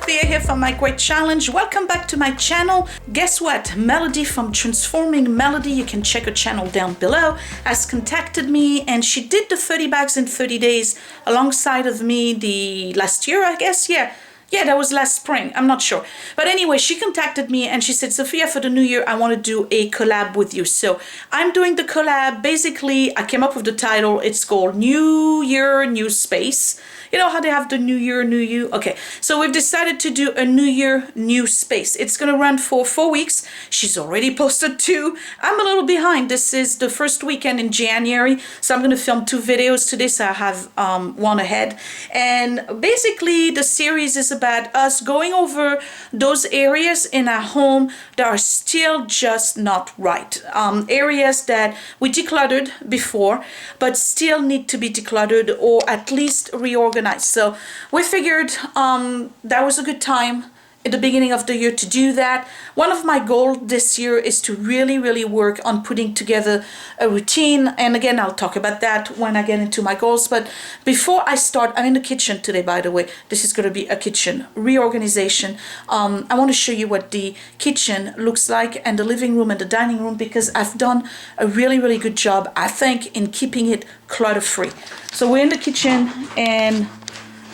Sophia here from My Great Challenge. Welcome back to my channel. Guess what? Melody from Transforming Melody, you can check her channel down below, has contacted me, and she did the 30 bags in 30 days alongside of me the last year, I guess. Yeah, that was last spring. I'm not sure. But anyway, she contacted me and she said, Sophia, for the new year, I want to do a collab with you. So I'm doing the collab. Basically, I came up with the title. It's called New Year, New Space. You know how they have the New Year, New You? Okay, so we've decided to do a New Year, New Space. It's going to run for 4 weeks. She's already posted 2. I'm a little behind. This is the first weekend in January. So I'm going to film 2 videos today. So I have one ahead. And basically, the series is about us going over those areas in our home that are still just not right. Areas that we decluttered before, but still need to be decluttered or at least reorganized. So we figured that was a good time at the beginning of the year to do that. One of my goals this year is to really work on putting together a routine, and again I'll talk about that when I get into my goals. But before I start, I'm in the kitchen today, by the way. This is going to be a kitchen reorganization. I want to show you what the kitchen looks like, and the living room and the dining room, because I've done a really good job, I think, in keeping it clutter free. So we're in the kitchen, and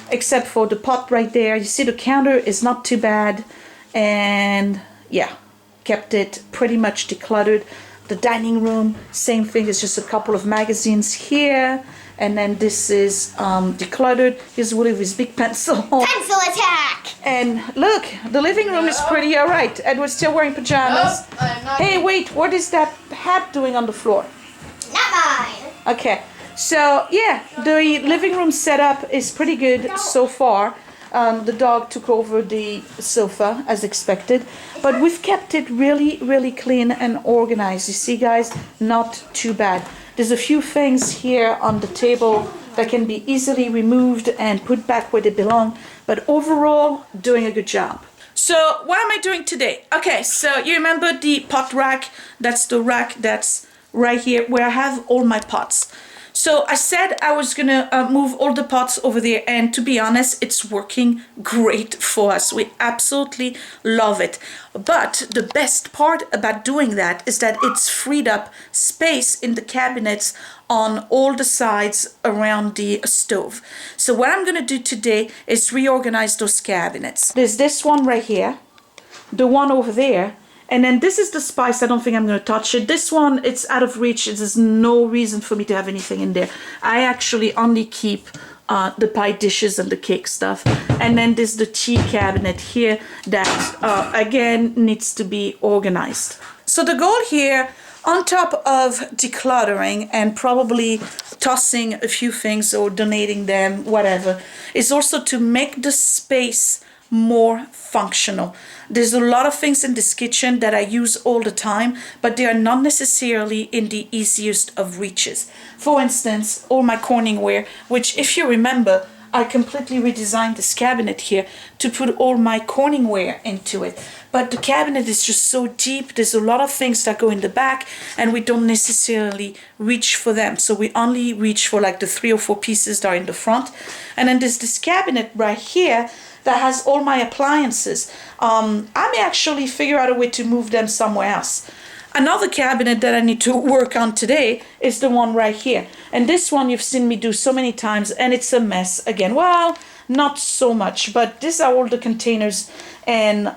except for the pot right there, you see the counter is not too bad, and yeah, kept it pretty much decluttered. The dining room, same thing, it's just a couple of magazines here, and then this is decluttered. Here's Willie with his big pencil. Pencil attack! And look, the living room is pretty alright. Edward's still wearing pajamas. Nope, I'm not. Hey, wait, what is that hat doing on the floor? Not mine. Okay. So yeah, the living room setup is pretty good so far. The dog took over the sofa as expected, but we've kept it really clean and organized. You see, guys, not too bad. There's a few things here on the table that can be easily removed and put back where they belong, but overall, doing a good job. So what am I doing today? Okay, so you remember the pot rack? That's the rack that's right here where I have all my pots. So I said I was gonna move all the pots over there, and to be honest, it's working great for us. We absolutely love it. But the best part about doing that is that it's freed up space in the cabinets on all the sides around the stove. So what I'm gonna do today is reorganize those cabinets. There's this one right here, the one over there, and then this is the spice. I don't think I'm going to touch it. This one, it's out of reach. There's no reason for me to have anything in there. I actually only keep the pie dishes and the cake stuff. And then there's the tea cabinet here that, again, needs to be organized. So the goal here, on top of decluttering and probably tossing a few things or donating them, whatever, is also to make the space more functional. There's a lot of things in this kitchen that I use all the time, but they are not necessarily in the easiest of reaches. For instance, all my Corningware, which, if you remember, I completely redesigned this cabinet here to put all my Corningware into it. But the cabinet is just so deep, there's a lot of things that go in the back, and we don't necessarily reach for them. So we only reach for like the 3 or 4 pieces that are in the front. And then there's this cabinet right here that has all my appliances. I may actually figure out a way to move them somewhere else. Another cabinet that I need to work on today is the one right here. And this one you've seen me do so many times, and it's a mess again. Well, not so much, but these are all the containers and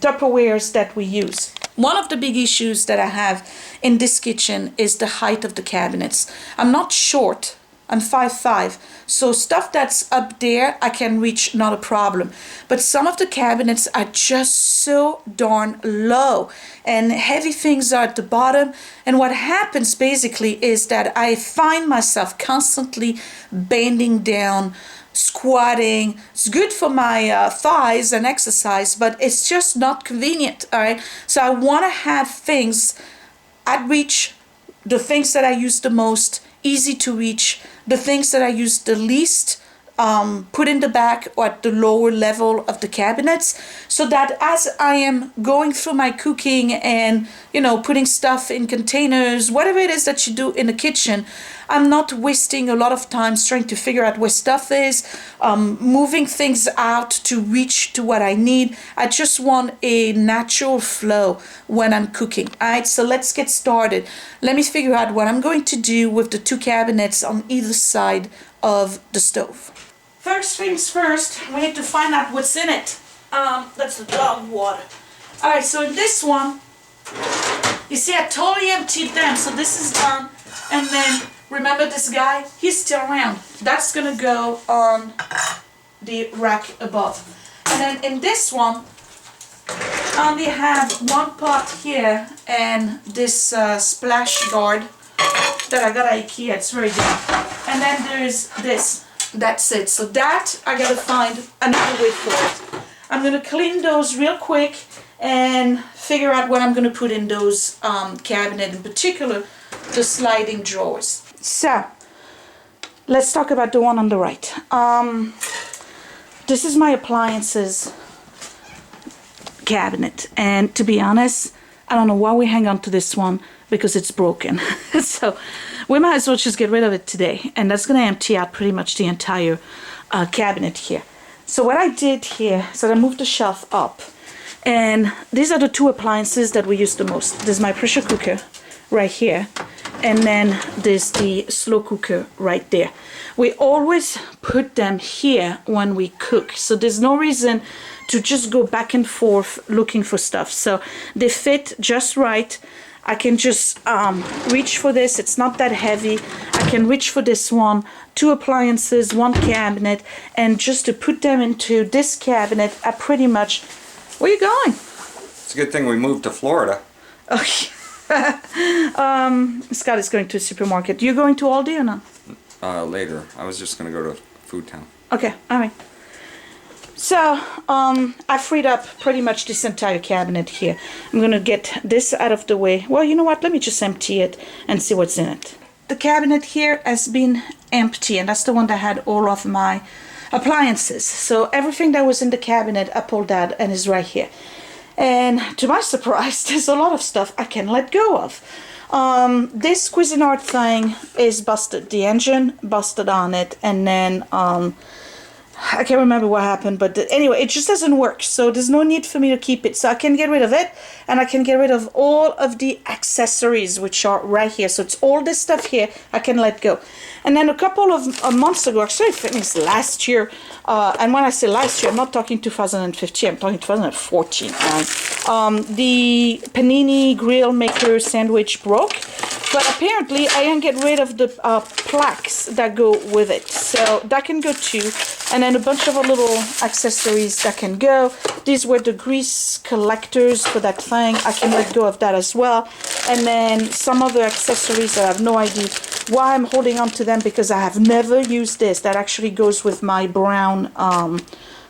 Tupperwares that we use. One of the big issues that I have in this kitchen is the height of the cabinets. I'm not short. I'm 5'5", so stuff that's up there I can reach, not a problem. But some of the cabinets are just so darn low, and heavy things are at the bottom. And what happens basically is that I find myself constantly bending down, squatting. It's good for my thighs and exercise, but it's just not convenient, all right? So I want to have things at reach, the things that I use the most, easy to reach, the things that I use the least put in the back or at the lower level of the cabinets, so that as I am going through my cooking and, you know, putting stuff in containers, whatever it is that you do in the kitchen, I'm not wasting a lot of time trying to figure out where stuff is, moving things out to reach to what I need. I just want a natural flow when I'm cooking. All right, so let's get started. Let me figure out what I'm going to do with the two cabinets on either side of the stove. First things first, we need to find out what's in it. That's the dog water. All right, so in this one, you see I totally emptied them, so this is done. And then, remember this guy? He's still around. That's gonna go on the rack above. And then in this one, I only have one pot here and this splash guard that I got at IKEA. It's very good. And then there's this. That's it. So that, I gotta find another way for it. I'm gonna clean those real quick and figure out what I'm gonna put in those cabinet, in particular the sliding drawers. So let's talk about the one on the right. This is my appliances cabinet, and to be honest, I don't know why we hang on to this one, because it's broken. So we might as well just get rid of it today, and that's gonna empty out pretty much the entire cabinet here. So what I did here is that I moved the shelf up, and these are the two appliances that we use the most. There's my pressure cooker right here, and then there's the slow cooker right there. We always put them here when we cook, so there's no reason to just go back and forth looking for stuff. So they fit just right. I can just reach for this. It's not that heavy. I can reach for this one, two appliances, one cabinet, and just to put them into this cabinet, I pretty much... Where are you going? It's a good thing we moved to Florida. Okay. Scott is going to a supermarket. You going to Aldi or not? Later. I was just going to go to Food Town. Okay, all right. So, I freed up pretty much this entire cabinet here. I'm gonna get this out of the way. Well, you know what? Let me just empty it and see what's in it. The cabinet here has been empty, and that's the one that had all of my appliances. So everything that was in the cabinet, I pulled out and is right here. And to my surprise, there's a lot of stuff I can let go of. This Cuisinart thing is busted. The engine busted on it, and then I can't remember what happened, but anyway, it just doesn't work, so there's no need for me to keep it. So I can get rid of it, and I can get rid of all of the accessories, which are right here. So it's all this stuff here I can let go. And then a couple of months ago, actually I finished last year, and when I say last year, I'm not talking 2015, I'm talking 2014. The panini grill maker sandwich broke, but apparently I didn't get rid of the plaques that go with it, so that can go too. And then a bunch of little accessories that can go. These were the grease collectors for that thing. I can let go of that as well. And then some other accessories that I have no idea why I'm holding on to them, because I have never used this. That actually goes with my brown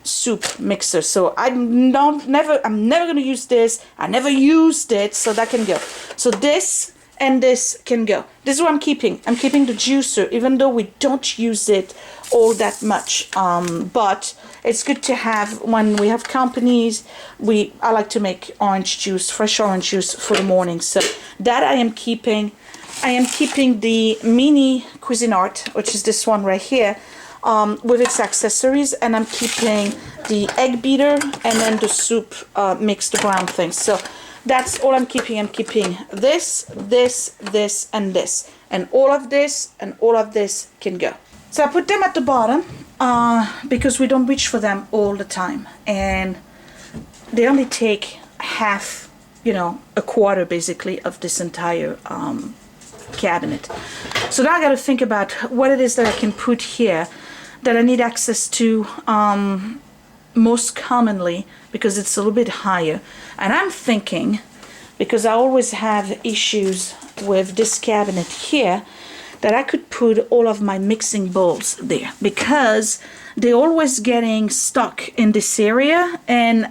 soup mixer. So I'm never gonna use this. I never used it, so that can go. So this and this can go. This is what I'm keeping. I'm keeping the juicer, even though we don't use it all that much. But it's good to have when we have companies. I like to make orange juice, fresh orange juice for the morning. So that I am keeping. I am keeping the mini Cuisinart, which is this one right here, with its accessories, and I'm keeping the egg beater and then the soup mixed brown thing. So that's all I'm keeping. I'm keeping this, this, this, and this. And all of this and all of this can go. So I put them at the bottom because we don't reach for them all the time. And they only take half, a quarter basically of this entire cabinet. So now I got to think about what it is that I can put here that I need access to most commonly, because it's a little bit higher. And I'm thinking, because I always have issues with this cabinet here, that I could put all of my mixing bowls there, because they're always getting stuck in this area and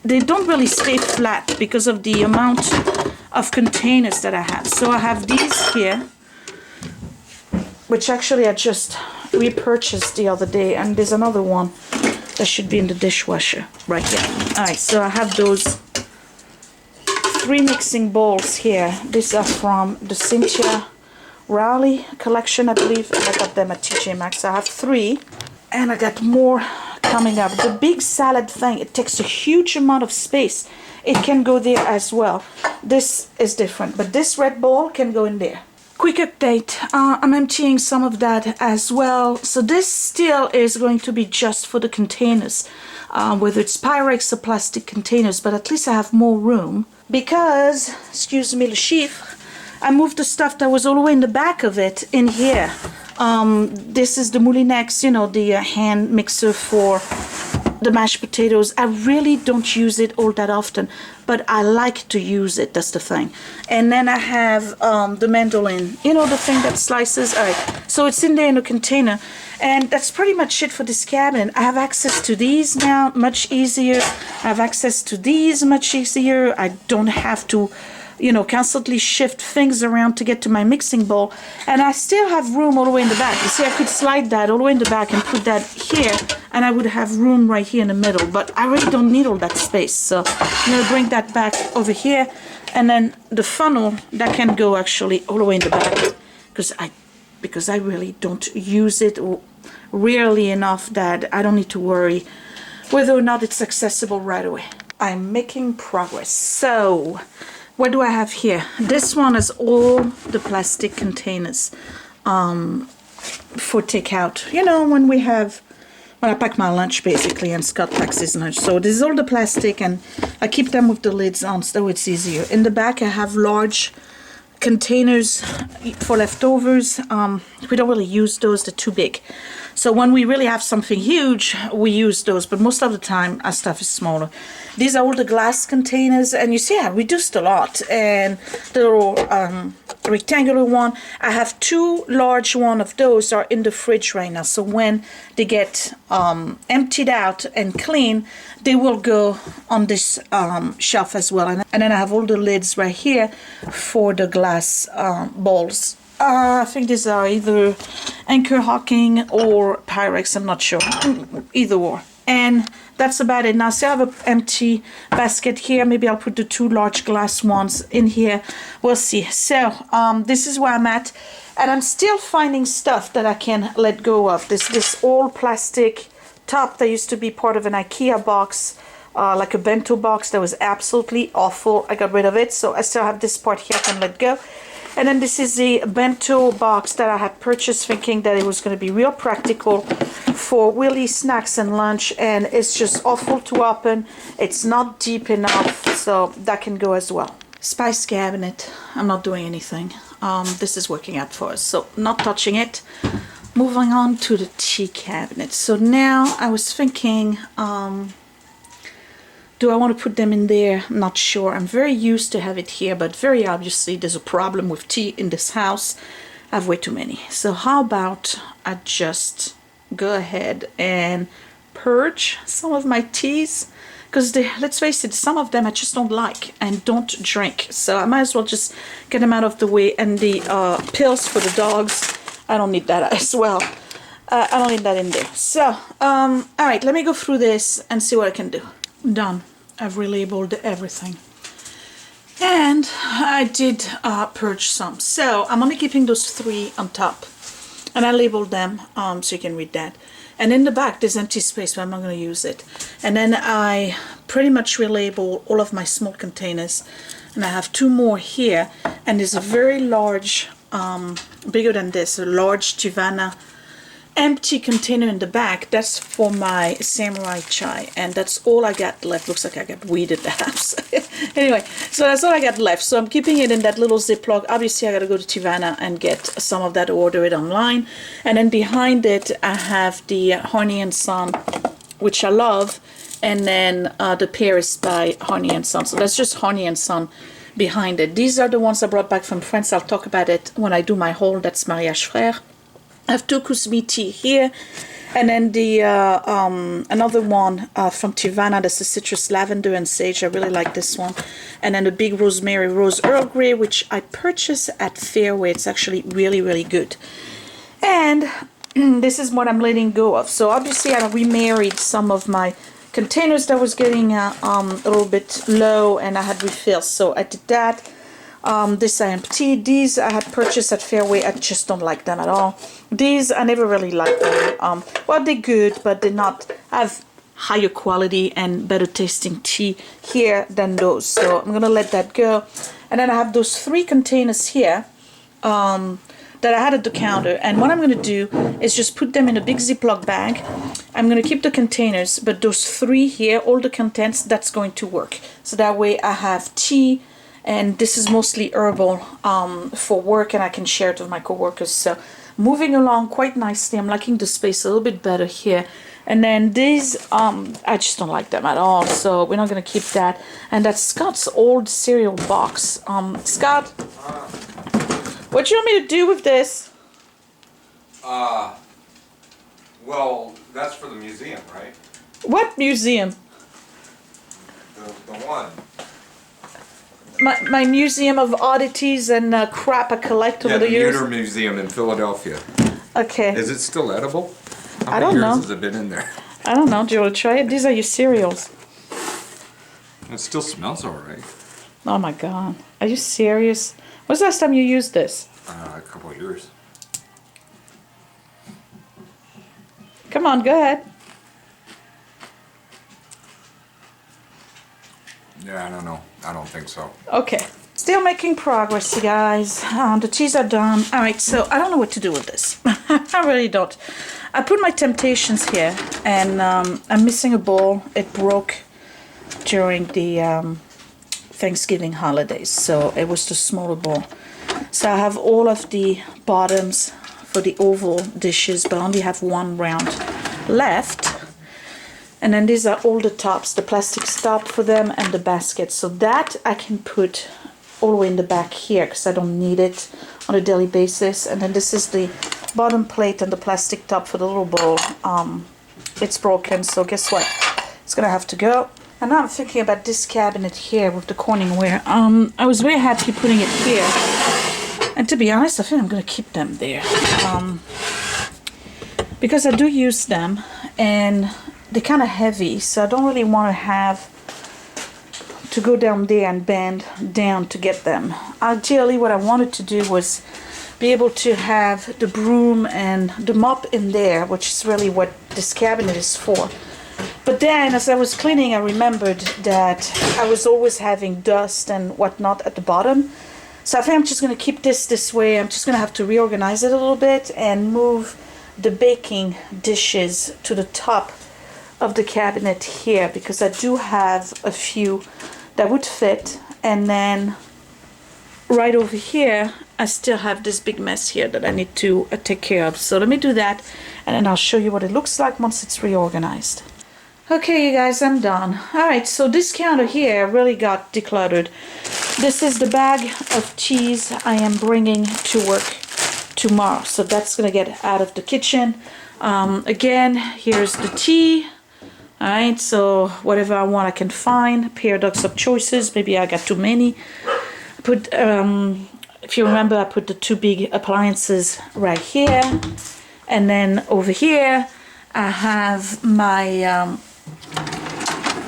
they don't really stay flat because of the amount of containers that I have. So I have these here, which actually are just repurchased the other day, and there's another one that should be in the dishwasher right here. Alright, so I have those 3 mixing bowls here. These are from the Cynthia Rowley collection, I believe. I got them at TJ Maxx. I have 3, and I got more coming up. The big salad thing, it takes a huge amount of space. It can go there as well. This is different, but this red bowl can go in there. Quick update, I'm emptying some of that as well. So this still is going to be just for the containers, whether it's Pyrex or plastic containers, but at least I have more room because, excuse me, le chiffre, I moved the stuff that was all the way in the back of it in here. This is the Moulinex, you know, the hand mixer for the mashed potatoes. I really don't use it all that often, but I like to use it, that's the thing. And then I have the mandolin, you know, the thing that slices. All right, so it's in there in a container, and that's pretty much it for this cabinet. I have access to these now, much easier. I have access to these much easier. I don't have to, you know, constantly shift things around to get to my mixing bowl. And I still have room all the way in the back. You see, I could slide that all the way in the back and put that here, and I would have room right here in the middle, but I really don't need all that space. So I'm gonna bring that back over here, and then the funnel, that can go actually all the way in the back, because I really don't use it rarely enough that I don't need to worry whether or not it's accessible right away. I'm making progress. So what do I have here? This one is all the plastic containers for takeout. You know, when I pack my lunch basically, and Scott packs his lunch. So this is all the plastic, and I keep them with the lids on so it's easier. In the back I have large containers for leftovers. We don't really use those, they're too big. So when we really have something huge, we use those, but most of the time our stuff is smaller. These are all the glass containers, and you see I reduced a lot. And the little rectangular one, I have 2 large one of those are in the fridge right now. So when they get emptied out and clean, they will go on this shelf as well. And then I have all the lids right here for the glass bowls. I think these are either Anchor Hocking or Pyrex, I'm not sure, either or. And that's about it. Now, so I have an empty basket here. Maybe I'll put the 2 large glass ones in here. We'll see. So this is where I'm at, and I'm still finding stuff that I can let go of. This old plastic top that used to be part of an IKEA box, like a bento box, that was absolutely awful. I got rid of it, so I still have this part here I can let go. And then this is the bento box that I had purchased thinking that it was going to be real practical for Willie snacks and lunch, and it's just awful to open. It's not deep enough, so that can go as well. Spice cabinet, I'm not doing anything. This is working out for us, so not touching it. Moving on to the tea cabinet. So now I was thinking, do I want to put them in there? I'm not sure. I'm very used to have it here, but very obviously there's a problem with tea in this house. I have way too many. So how about I just go ahead and purge some of my teas? Because let's face it, some of them I just don't like and don't drink. So I might as well just get them out of the way. And the pills for the dogs, I don't need that as well. I don't need that in there. So, all right, let me go through this and see what I can do. I'm done. I've relabeled everything. And I did purge some. So I'm only keeping those 3 on top. And I labeled them so you can read that. And in the back there's empty space, but I'm not going to use it. And then I pretty much relabel all of my small containers. And I have 2 more here. And there's a very large, bigger than this, a large Tivana empty container in the back. That's for my samurai chai, and that's all I got left. Looks like I got weed in the house. Anyway, so that's all I got left. So I'm keeping it in that little Ziploc. Obviously I gotta go to Tivana and get some of that, order it online. And then behind it I have the Honey and Son, which I love, and then the Paris by Honey and Son. So that's just Honey and Son behind it. These are the ones I brought back from France. I'll talk about it when I do my haul. That's Mariage Frère. I have 2 Kusmi tea here, and then the another one from Tivana. That's the citrus lavender and sage. I really like this one. And then the big rosemary rose Earl Grey, which I purchased at Fairway. It's actually really, really good. And this is what I'm letting go of. So obviously I remarried some of my containers that was getting a little bit low, and I had refills. So I did that. This I emptied. These I had purchased at Fairway. I just don't like them at all. These I never really liked them. Well, they're good, but they're not have higher quality and better tasting tea here than those. So I'm gonna let that go. And then I have those 3 containers here that I had at the counter. And what I'm gonna do is just put them in a big Ziploc bag. I'm gonna keep the containers, but those 3 here, all the contents, that's going to work. So that way I have tea, and this is mostly herbal for work, and I can share it with my coworkers. So moving along quite nicely. I'm liking the space a little bit better here. And then these, I just don't like them at all, so we're not gonna keep that. And that's Scott's old cereal box. Scott, what do you want me to do with this? Well, that's for the museum, right? What museum? The one. My museum of oddities and crap I collect over the years. Computer Museum in Philadelphia. Okay. Is it still edible? I don't know. How many years has it been in there? I don't know. Do you want to try it? These are your cereals. It still smells alright. Oh my god. Are you serious? When's the last time you used this? A couple of years. Come on, go ahead. Yeah, I don't know. I don't think so. Okay. Still making progress, you guys. The teas are done. Alright, so I don't know what to do with this. I really don't. I put my Temptations here, and I'm missing a bowl. It broke during the Thanksgiving holidays, so it was the smaller bowl. So I have all of the bottoms for the oval dishes, but I only have 1 round left. And then these are all the tops, the plastic top for them, and the basket. So that I can put all the way in the back here because I don't need it on a daily basis. And then this is the bottom plate and the plastic top for the little bowl. It's broken, so guess what? It's gonna have to go. And now I'm thinking about this cabinet here with the Corningware. I was very happy putting it here. And to be honest, I think I'm gonna keep them there. Because I do use them, and they're kind of heavy, so I don't really want to have to go down there and bend down to get them. Ideally, what I wanted to do was be able to have the broom and the mop in there, which is really what this cabinet is for. But then, as I was cleaning, I remembered that I was always having dust and whatnot at the bottom. So I think I'm just going to keep this way. I'm just going to have to reorganize it a little bit and move the baking dishes to the top of the cabinet here, because I do have a few that would fit. And then right over here I still have this big mess here that I need to take care of. So let me do that, and then I'll show you what it looks like once it's reorganized. Okay, you guys, I'm done. Alright, so this counter here really got decluttered. This is the bag of cheese I am bringing to work tomorrow, so that's gonna get out of the kitchen. Again, here's the tea. Alright, so whatever I want I can find. Paradox of choices. Maybe I got too many. I put, if you remember, I put the 2 big appliances right here. And then over here I have my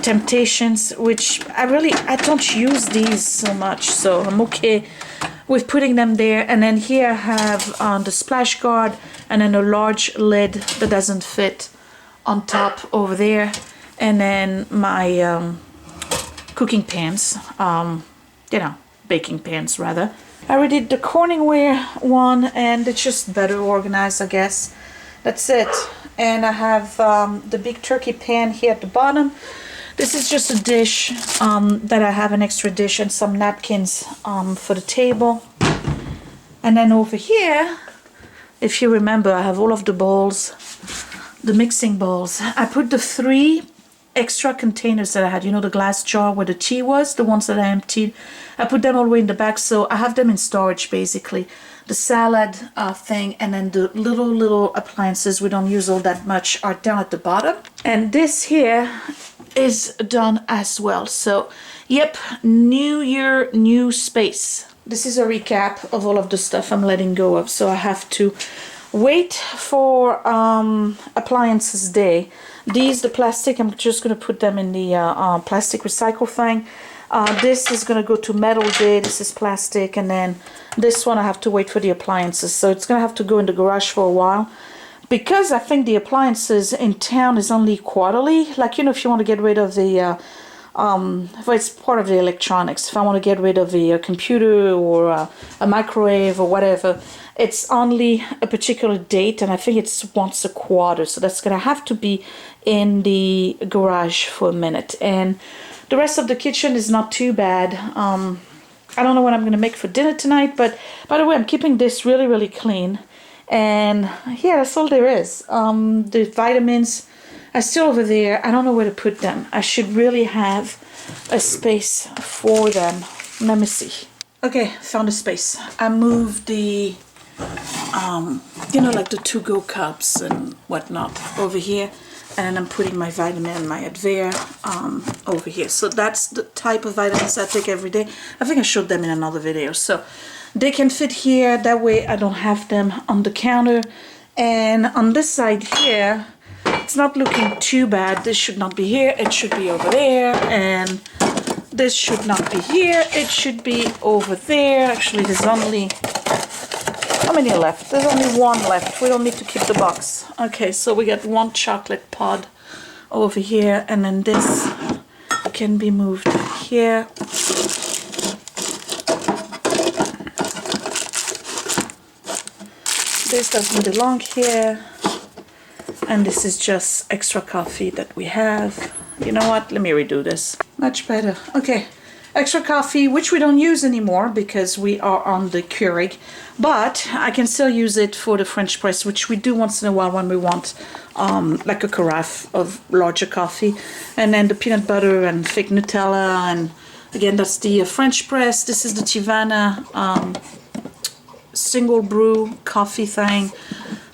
Temptations, which I don't use these so much, so I'm okay with putting them there. And then here I have the splash guard, and then a large lid that doesn't fit on top over there, and then my cooking pans, you know, baking pans rather. I already did the Corningware one, and it's just better organized, I guess. That's it. And I have the big turkey pan here at the bottom. This is just a dish that I have an extra dish and some napkins for the table. And then over here, if you remember, I have all of the bowls, the mixing bowls. I put the 3 extra containers that I had, you know, the glass jar where the tea was, the ones that I emptied. I put them all the way in the back, so I have them in storage basically. The salad thing, and then the little appliances we don't use all that much are down at the bottom. And this here is done as well. So yep, new year, new space. This is a recap of all of the stuff I'm letting go of, so I have to wait for appliances day. These, the plastic, I'm just going to put them in the plastic recycle thing. This is going to go to metal day. This is plastic. And then this one I have to wait for the appliances. So it's going to have to go in the garage for a while. Because I think the appliances in town is only quarterly. Like, you know, if you want to get rid of the... if it's part of the electronics, if I want to get rid of a computer or a microwave or whatever, it's only a particular date, and I think it's once a quarter. So that's going to have to be in the garage for a minute. And the rest of the kitchen is not too bad. I don't know what I'm going to make for dinner tonight, but by the way, I'm keeping this really, really clean. And yeah, that's all there is. The vitamins are still over there. I don't know where to put them. I should really have a space for them. Let me see. Okay, found a space. I moved the, you know, like the to-go cups and whatnot over here. And I'm putting my vitamin, my Advair, over here. So that's the type of vitamins I take every day. I think I showed them in another video. So they can fit here. That way I don't have them on the counter. And on this side here, it's not looking too bad. This should not be here. It should be over there. And this should not be here. It should be over there. Actually, there's only... How many left? There's only one left. We don't need to keep the box. Okay, so we got one chocolate pod over here, and then this can be moved here. This doesn't belong here. And this is just extra coffee that we have. You know what? Let me redo this. Much better. Okay. Extra coffee, which we don't use anymore because we are on the Keurig, but I can still use it for the French press, which we do once in a while when we want like a carafe of larger coffee. And then the peanut butter and fake Nutella, and again, that's the French press. This is the Tivana single brew coffee thing.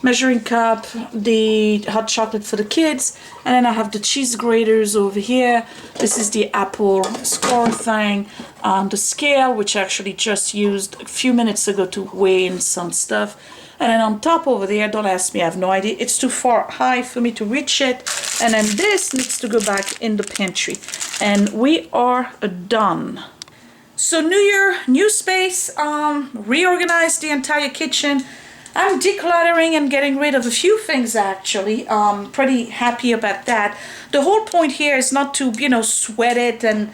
Measuring cup, the hot chocolate for the kids, and then I have the cheese graters over here. This is the apple score thing, the scale, which I actually just used a few minutes ago to weigh in some stuff. And then on top over there, don't ask me, I have no idea. It's too far high for me to reach it. And then this needs to go back in the pantry. And we are done. So new year, new space, reorganize the entire kitchen. I'm decluttering and getting rid of a few things actually. Pretty happy about that. The whole point here is not to, you know, sweat it and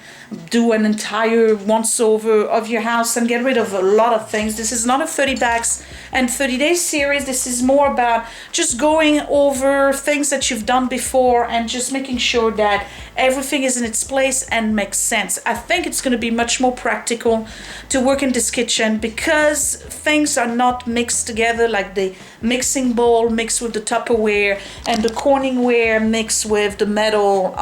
do an entire once over of your house and get rid of a lot of things. This is not a 30 bags and 30 days series. This is more about just going over things that you've done before and just making sure that everything is in its place and makes sense. I think it's going to be much more practical to work in this kitchen because things are not mixed together, like the mixing bowl mixed with the Tupperware and the Corningware mixed with the metal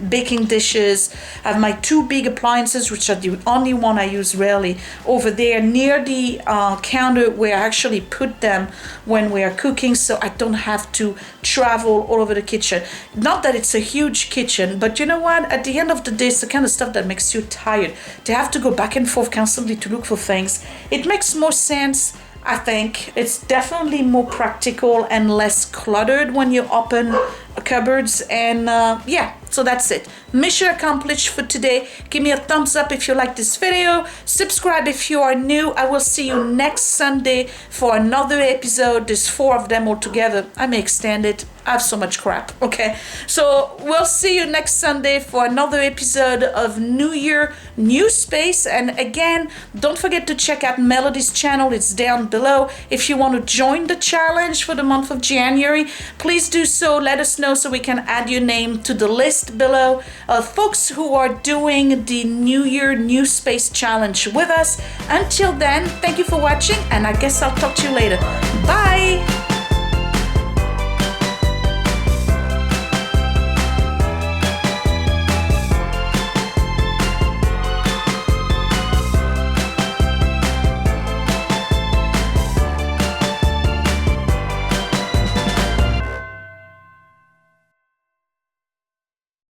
baking dishes. I have my two big appliances, which are the only one I use rarely, over there near the counter where I actually put them when we are cooking, so I don't have to travel all over the kitchen. Not that it's a huge kitchen, but you know what? At the end of the day, it's the kind of stuff that makes you tired. To have to go back and forth constantly to look for things. It makes more sense, I think. It's definitely more practical and less cluttered when you open cupboards. And yeah, so that's it. Mission accomplished for today. Give me a thumbs up if you like this video. Subscribe if you are new. I will see you next Sunday for another episode. There's 4 of them all together. I may extend it. I have so much crap. Okay, so we'll see you next Sunday for another episode of New Year, New Space. And again, don't forget to check out Melody's channel. It's down below. If you want to join the challenge for the month of January, please do so. Let us know so we can add your name to the list below of folks who are doing the New Year, New Space challenge with us. Until then, thank you for watching, and I guess I'll talk to you later. Bye!